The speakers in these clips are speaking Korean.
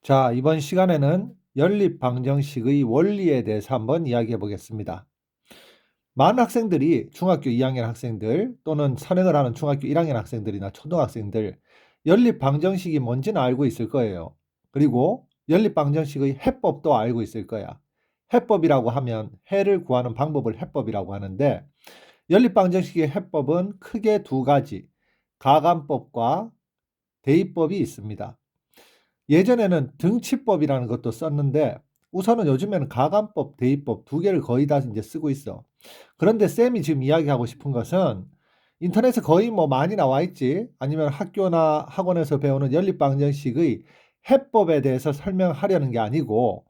자, 이번 시간에는 연립 방정식의 원리에 대해서 한번 이야기해 보겠습니다. 많은 학생들이 중학교 2학년 학생들 또는 선행을 하는 중학교 1학년 학생들이나 초등학생들 연립 방정식이 뭔지는 알고 있을 거예요. 그리고 연립 방정식의 해법도 알고 있을 거야. 해법이라고 하면 해를 구하는 방법을 해법이라고 하는데 연립 방정식의 해법은 크게 두 가지, 가감법과 대입법이 있습니다. 예전에는 등치법이라는 것도 썼는데 우선은 요즘에는 가감법, 대입법 두 개를 거의 다 이제 쓰고 있어. 그런데 쌤이 지금 이야기하고 싶은 것은 인터넷에 거의 뭐 많이 나와 있지, 아니면 학교나 학원에서 배우는 연립방정식의 해법에 대해서 설명하려는 게 아니고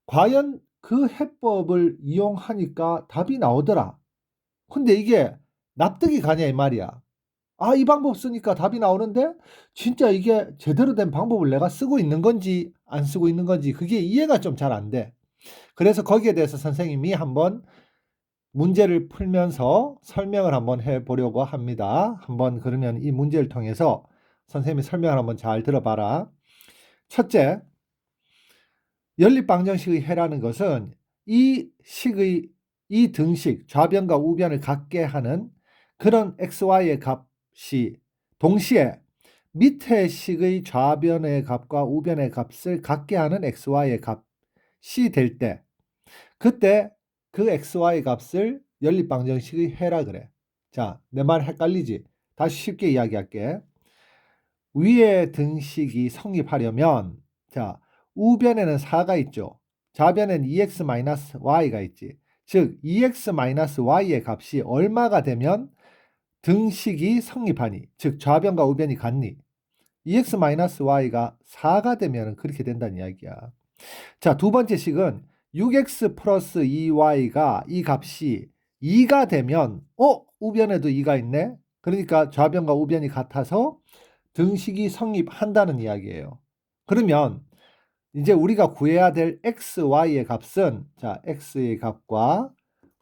과연 그 해법을 이용하니까 답이 나오더라. 근데 이게 납득이 가냐 이 말이야. 아, 이 방법 쓰니까 답이 나오는데 진짜 이게 제대로 된 방법을 내가 쓰고 있는 건지 안 쓰고 있는 건지 그게 이해가 좀 잘 안 돼. 그래서 거기에 대해서 선생님이 한번 문제를 풀면서 설명을 한번 해 보려고 합니다. 한번 그러면 이 문제를 통해서 선생님이 설명을 한번 잘 들어봐라. 첫째, 연립방정식의 해라는 것은 이 등식, 좌변과 우변을 같게 하는 그런 xy의 값이 동시에 밑에 식의 좌변의 값과 우변의 값을 같게 하는 xy의 값이 될 때, 그때 그 xy 값을 연립방정식의 해라 그래. 자, 내 말 헷갈리지? 다시 쉽게 이야기할게. 위의 등식이 성립하려면, 자, 우변에는 4가 있죠. 좌변에는 2x-y가 있지. 즉 2x-y의 값이 얼마가 되면 등식이 성립하니, 즉 좌변과 우변이 같니? 2x-y가 4가 되면 그렇게 된다는 이야기야. 자, 두 번째 식은 6x 플러스 2y가 이 값이 2가 되면 우변에도 2가 있네. 그러니까 좌변과 우변이 같아서 등식이 성립한다는 이야기예요. 그러면 이제 우리가 구해야 될 x, y의 값은, 자, x의 값과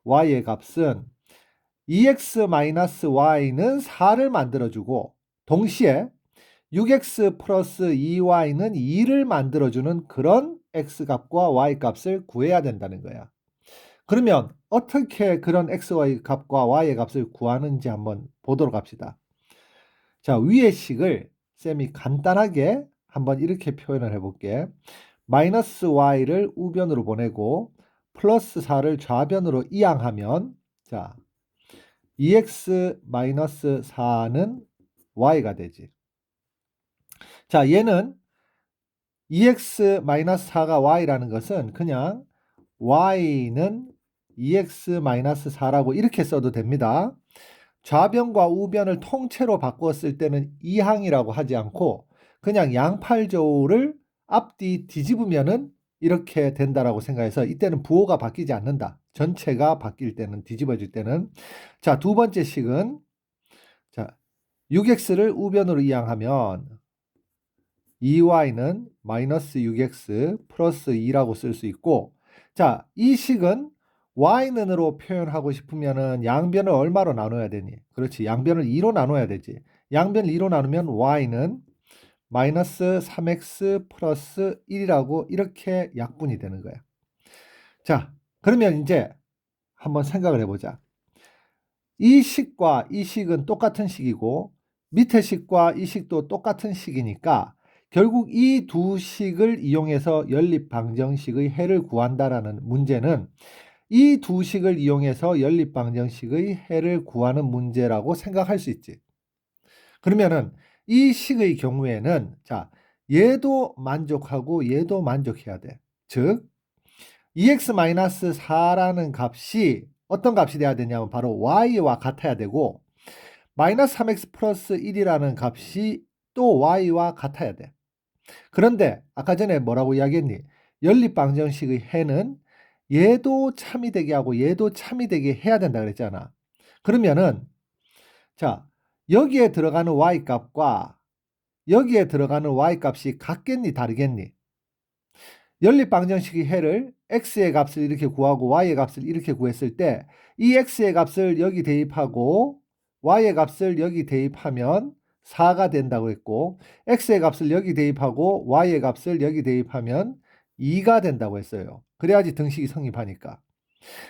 y의 값은 2x-y는 4를 만들어주고 동시에 6x 플러스 2y는 2를 만들어주는 그런 x값과 y값을 구해야 된다는 거야. 그러면 어떻게 그런 xy 값과 y의 값을 구하는지 한번 보도록 합시다. 자, 위의 식을 쌤이 간단하게 한번 이렇게 표현을 해볼게. 마이너스 y를 우변으로 보내고 플러스 4를 좌변으로 이항하면, 자, 2x-4는 y가 되지. 자, 얘는 2x-4가 y라는 것은 그냥 y는 2x-4라고 이렇게 써도 됩니다. 좌변과 우변을 통째로 바꿨을 때는 이항이라고 하지 않고 그냥 양팔조를 앞뒤 뒤집으면은 이렇게 된다라고 생각해서 이때는 부호가 바뀌지 않는다. 전체가 바뀔 때는, 뒤집어질 때는. 자, 두 번째 식은, 자, 6x를 우변으로 이항하면 2y는 마이너스 6x 플러스 2라고 쓸 수 있고, 자, 이 식은 y는으로 표현하고 싶으면은 양변을 얼마로 나눠야 되니? 그렇지, 양변을 2로 나눠야 되지. 양변을 2로 나누면 y는 마이너스 3x 플러스 1이라고 이렇게 약분이 되는 거야. 자, 그러면 이제 한번 생각을 해보자. 이 식과 이 식은 똑같은 식이고 밑에 식과 이 식도 똑같은 식이니까 결국 이 두 식을 이용해서 연립방정식의 해를 구한다라는 문제는 이 두 식을 이용해서 연립방정식의 해를 구하는 문제라고 생각할 수 있지. 그러면은 이 식의 경우에는, 자, 얘도 만족하고 얘도 만족해야 돼. 즉 2x-4라는 값이 어떤 값이 돼야 되냐면 바로 y와 같아야 되고 마이너스 3x 플러스 1이라는 값이 또 y와 같아야 돼. 그런데 아까 전에 뭐라고 이야기했니? 연립방정식의 해는 얘도 참이 되게 하고 얘도 참이 되게 해야 된다 그랬잖아. 그러면은, 자, 여기에 들어가는 y값과 여기에 들어가는 y값이 같겠니 다르겠니? 연립방정식의 해를 x의 값을 이렇게 구하고 y의 값을 이렇게 구했을 때 이 x의 값을 여기 대입하고 y의 값을 여기 대입하면 4가 된다고 했고 x의 값을 여기 대입하고 y의 값을 여기 대입하면 2가 된다고 했어요. 그래야지 등식이 성립하니까.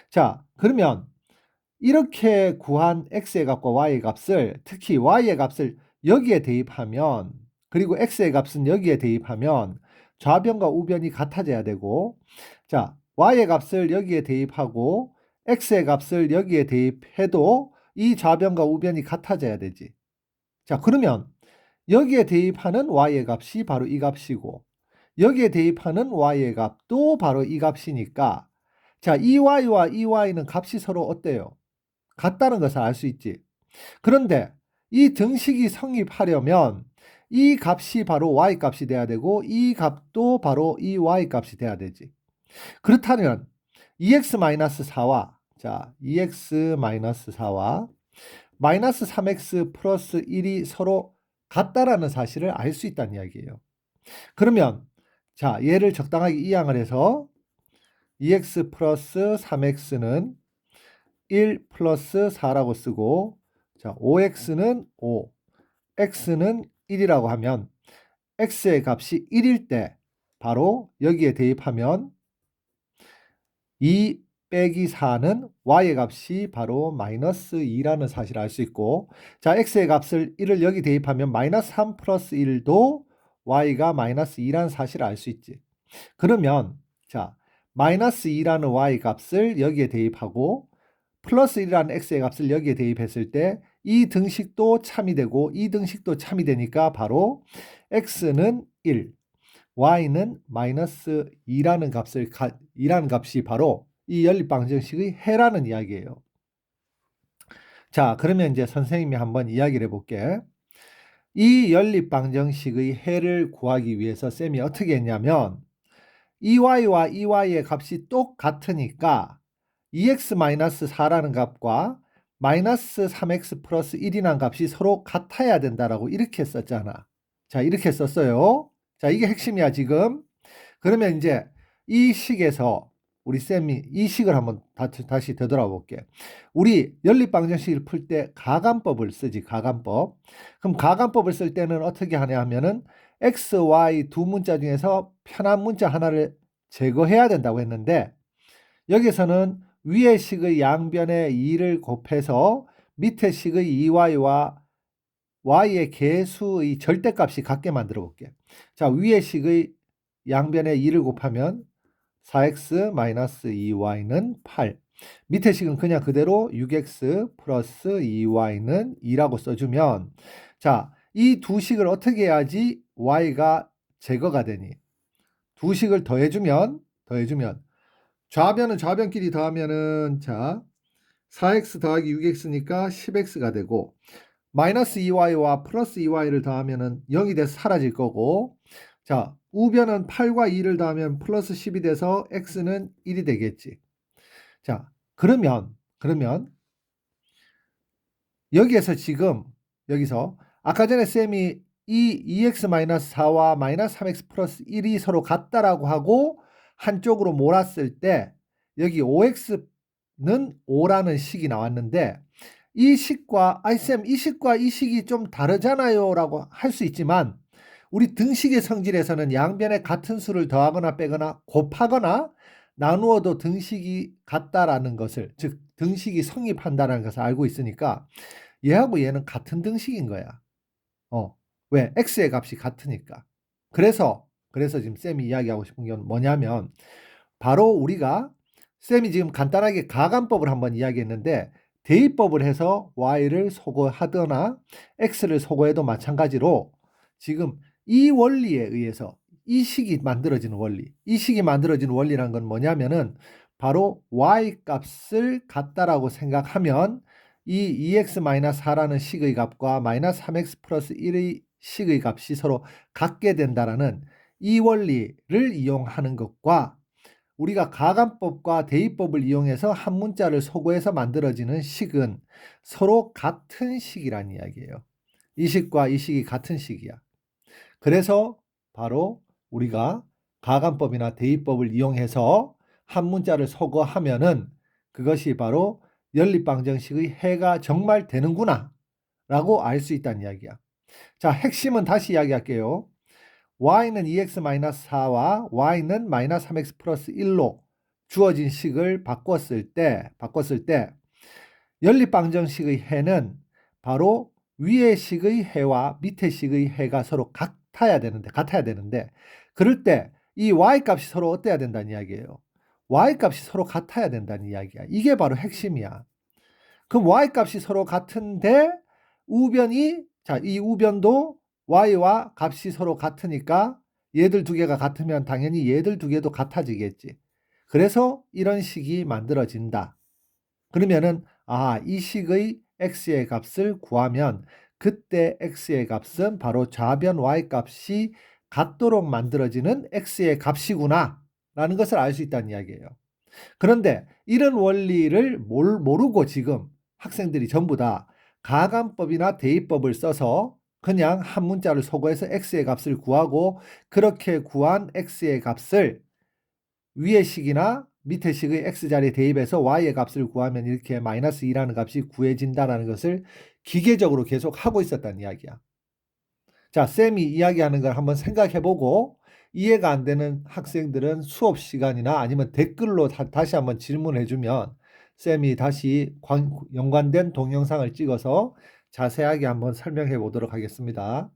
자, 그러면 이렇게 구한 x의 값과 y의 값을 특히 y의 값을 여기에 대입하면 그리고 x의 값은 여기에 대입하면 좌변과 우변이 같아져야 되고 자, y의 값을 여기에 대입하고 x의 값을 여기에 대입해도 이 좌변과 우변이 같아져야 되지. 자, 그러면 여기에 대입하는 y의 값이 바로 이 값이고 여기에 대입하는 y의 값도 바로 이 값이니까 자, 이 y와 이 y는 값이 서로 어때요? 같다는 것을 알 수 있지. 그런데 이 등식이 성립하려면 이 값이 바로 y 값이 돼야 되고 이 값도 바로 이 y 값이 돼야 되지. 그렇다면 2x-4와 자, 2x-4와 마이너스 3x 플러스 1이 서로 같다라는 사실을 알 수 있다는 이야기예요. 그러면 자, 얘를 적당하게 이항을 해서 2x 플러스 3x는 1 플러스 4라고 쓰고 자, 5x는 5, x는 1이라고 하면 x의 값이 1일 때 바로 여기에 대입하면 2 빼기 4는 y의 값이 바로 마이너스 2라는 사실을 알 수 있고 자, x의 값을 1을 여기 대입하면 마이너스 3 플러스 1도 y가 마이너스 2라는 사실을 알 수 있지. 그러면 자, 마이너스 2라는 y 값을 여기에 대입하고 플러스 1이라는 x의 값을 여기에 대입했을 때 이 등식도 참이 되고 이 등식도 참이 되니까 바로 x는 1, y는 마이너스 2라는 값이 바로 이 연립방정식의 해라는 이야기예요. 자, 그러면 이제 선생님이 한번 이야기를 해볼게. 이 연립방정식의 해를 구하기 위해서 쌤이 어떻게 했냐면 EY와 EY의 값이 똑같으니까 2x-4라는 값과 마이너스 3x 플러스 1이라는 값이 서로 같아야 된다라고 이렇게 썼잖아. 자, 이렇게 썼어요. 자, 이게 핵심이야, 지금. 그러면 이제 이 식에서 우리 쌤이 이 식을 한번 다시 되돌아볼게. 우리 연립방정식을 풀 때 가감법을 쓰지, 가감법. 그럼 가감법을 쓸 때는 어떻게 하냐 하면은 x, y 두 문자 중에서 편한 문자 하나를 제거해야 된다고 했는데 여기서는 위의 식의 양변에 2를 곱해서 밑에 식의 2y와 y의 개수의 절대값이 같게 만들어 볼게. 자, 위의 식의 양변에 2를 곱하면 4x-2y는 8. 밑에 식은 그냥 그대로 6x 플러스 2y는 2라고 써주면 자, 이 두 식을 어떻게 해야지 y가 제거가 되니? 두 식을 더해주면 좌변은 좌변끼리 더하면은 자 4x 더하기 6x니까 10x가 되고 마이너스 2y와 플러스 2y를 더하면은 0이 돼서 사라질 거고 자 우변은 8과 2를 더하면 플러스 10이 돼서 x는 1이 되겠지. 자 그러면 여기에서 지금 여기서 아까 전에 쌤이 이 2x-4와 마이너스 3x 플러스 1이 서로 같다라고 하고 한쪽으로 몰았을 때 여기 5x는 5라는 식이 나왔는데 이 식과 쌤 이 식과 이 식이 좀 다르잖아요 라고 할 수 있지만 우리 등식의 성질에서는 양변에 같은 수를 더하거나 빼거나 곱하거나 나누어도 등식이 같다라는 것을 즉 등식이 성립한다는 것을 알고 있으니까 얘하고 얘는 같은 등식인 거야. 왜? x의 값이 같으니까. 그래서 지금 쌤이 이야기하고 싶은 건 뭐냐면 바로 우리가 쌤이 지금 간단하게 가감법을 한번 이야기했는데 대입법을 해서 y를 소거하거나 x를 소거해도 마찬가지로 지금 이 원리에 의해서 이 식이 만들어지는 원리, 이 식이 만들어지는 원리란 건 뭐냐면은 바로 y 값을 같다라고 생각하면 이 2x-4라는 식의 값과 마이너스 3x 플러스 1의 식의 값이 서로 같게 된다라는 이 원리를 이용하는 것과 우리가 가감법과 대입법을 이용해서 한 문자를 소거해서 만들어지는 식은 서로 같은 식이란 이야기예요. 이 식과 이 식이 같은 식이야. 그래서 바로 우리가 가감법이나 대입법을 이용해서 한 문자를 소거하면은 그것이 바로 연립방정식의 해가 정말 되는구나 라고 알 수 있다는 이야기야. 자, 핵심은 다시 이야기할게요. y는 2x-4와 y는 -3x 플러스 1로 주어진 식을 바꿨을 때 연립방정식의 해는 바로 위의 식의 해와 밑의 식의 해가 서로 같아야 되는데 그럴 때 이 y값이 서로 어때야 된다는 이야기예요. y값이 서로 같아야 된다는 이야기야. 이게 바로 핵심이야. 그럼 y값이 서로 같은데 우변이 이 우변도 y와 값이 서로 같으니까 얘들 두 개가 같으면 당연히 얘들 두 개도 같아지겠지. 그래서 이런 식이 만들어진다. 그러면은 이 식의 x의 값을 구하면 그때 x의 값은 바로 좌변 y값이 같도록 만들어지는 x의 값이구나 라는 것을 알 수 있다는 이야기예요. 그런데 이런 원리를 모르고 지금 학생들이 전부 다 가감법이나 대입법을 써서 그냥 한 문자를 소거해서 x의 값을 구하고 그렇게 구한 x의 값을 위의 식이나 밑의 식의 x자리에 대입해서 y의 값을 구하면 이렇게 -2라는 값이 구해진다는 것을 기계적으로 계속 하고 있었다는 이야기야. 자, 쌤이 이야기하는 걸 한번 생각해보고 이해가 안 되는 학생들은 수업 시간이나 아니면 댓글로 다시 한번 질문해주면 쌤이 다시 연관된 동영상을 찍어서 자세하게 한번 설명해 보도록 하겠습니다.